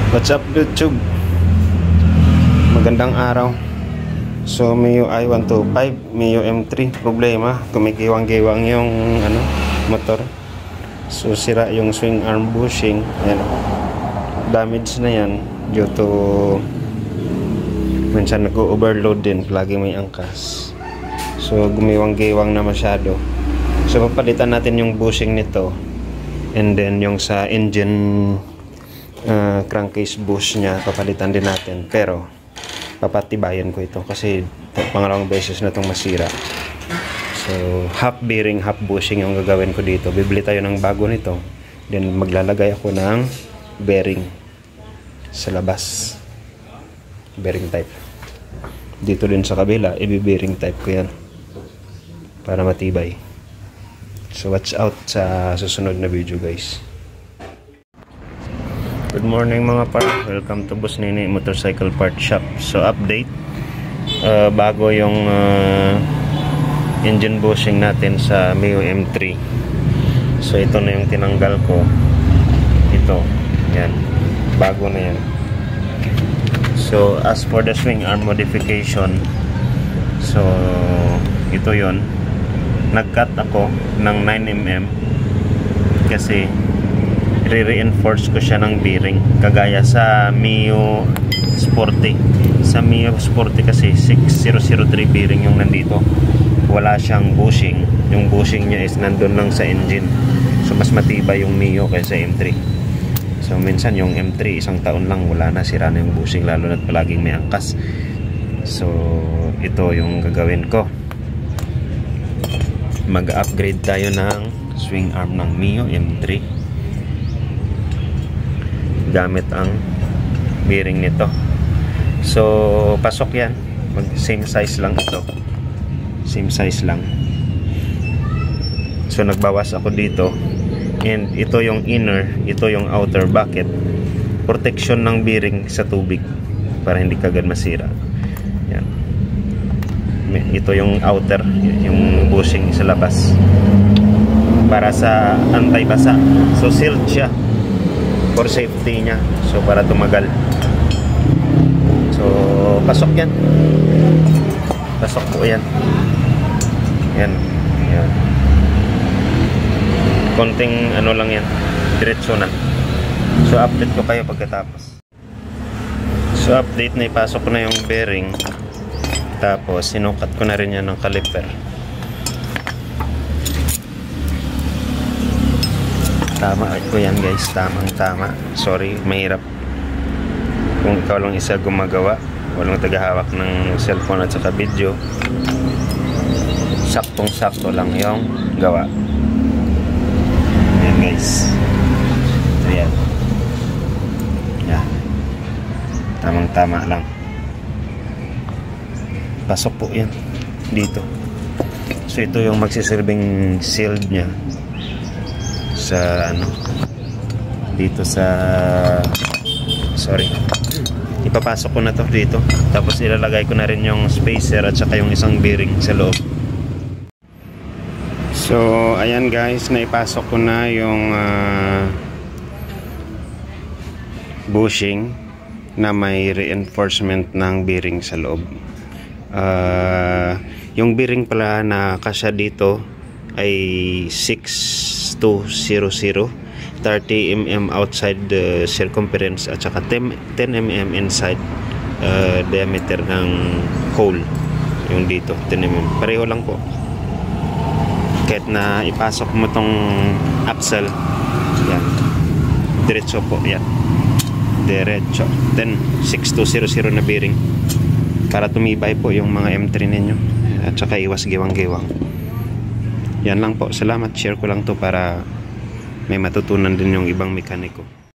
What's up YouTube? Magandang araw. So Mio i125, Mio M3, problema, kumikiwang-giwang yung motor. So sira yung swing arm bushing. Ayan. Damage na yan due to minsan nag-overload din, lagi may angkas. So gumiwang-giwang na masyado. So papalitan natin yung bushing nito. And then yung sa engine crankcase bush niya papalitan din natin, pero papatibayan ko ito kasi pangalawang beses na itong masira. So half bearing half bushing yung gagawin ko dito. Bibili tayo ng bago nito, then maglalagay ako ng bearing sa labas, bearing type. Dito din sa kabila i-bearing type ko yan para matibay. So watch out sa susunod na video guys. Good morning mga par, welcome to Boss Nini Motorcycle Part Shop. So update, bago yung engine bushing natin sa Mio M3. So ito na yung tinanggal ko. Ito, yan, bago na yan. So as for the swing arm modification, so ito yon, nag-cut ako ng 9mm kasi re-reinforce ko siya ng bearing kagaya sa Mio Sporty. Sa Mio Sporty kasi 6003 bearing yung nandito, wala siyang bushing. Yung bushing niya is nandun lang sa engine, so mas matibay yung Mio kaysa M3. So minsan yung M3 isang taon lang wala na, sira na yung bushing, lalo na't palaging may angkas. So ito yung gagawin ko, mag-upgrade tayo ng swing arm ng Mio M3 gamit ang bearing nito. So pasok yan, same size lang ito, same size lang. So nagbawas ako dito, and ito yung inner, ito yung outer bucket, protection ng bearing sa tubig para hindi kagad masira. Yan. Ito yung outer, yung bushing sa labas para sa anti-basa. So sealed siya for safety niya, so para tumagal. So pasok yan, pasok po yan. Yan, yan. Konting ano lang yan, diretso na. So update ko kayo pagkatapos. So update na, ipasok ko na yung bearing, tapos sinukat ko na rin yan ng caliper. Tama ko yan guys, tamang tama. Sorry, mahirap kung ikaw lang isa gumagawa, walang tagahawak ng cellphone at saka video. Saktong sakto lang yung gawa. Ayan guys, ito yan. Yan, tamang tama lang. Pasok po yan dito. So ito yung magsisilbing shield nya sa dito sa, sorry, ipapasok ko na to dito, tapos ilalagay ko na rin yung spacer at saka yung isang bearing sa loob. So ayan guys, naipasok ko na yung bushing na may reinforcement ng bearing sa loob. Yung bearing pala na kasya dito ay 6200, 30mm outside the circumference at saka 10mm inside diameter ng hole. Yung dito 10mm, pareho lang po. Kahit na ipasok mo tong axle, yan, diretso po yan, diretso. Then 6200 na bearing para tumibay po yung mga M3 ninyo at saka iwas giwang-giwang. Yan lang po, salamat, share ko lang to para may matutunan din yung ibang mekaniko.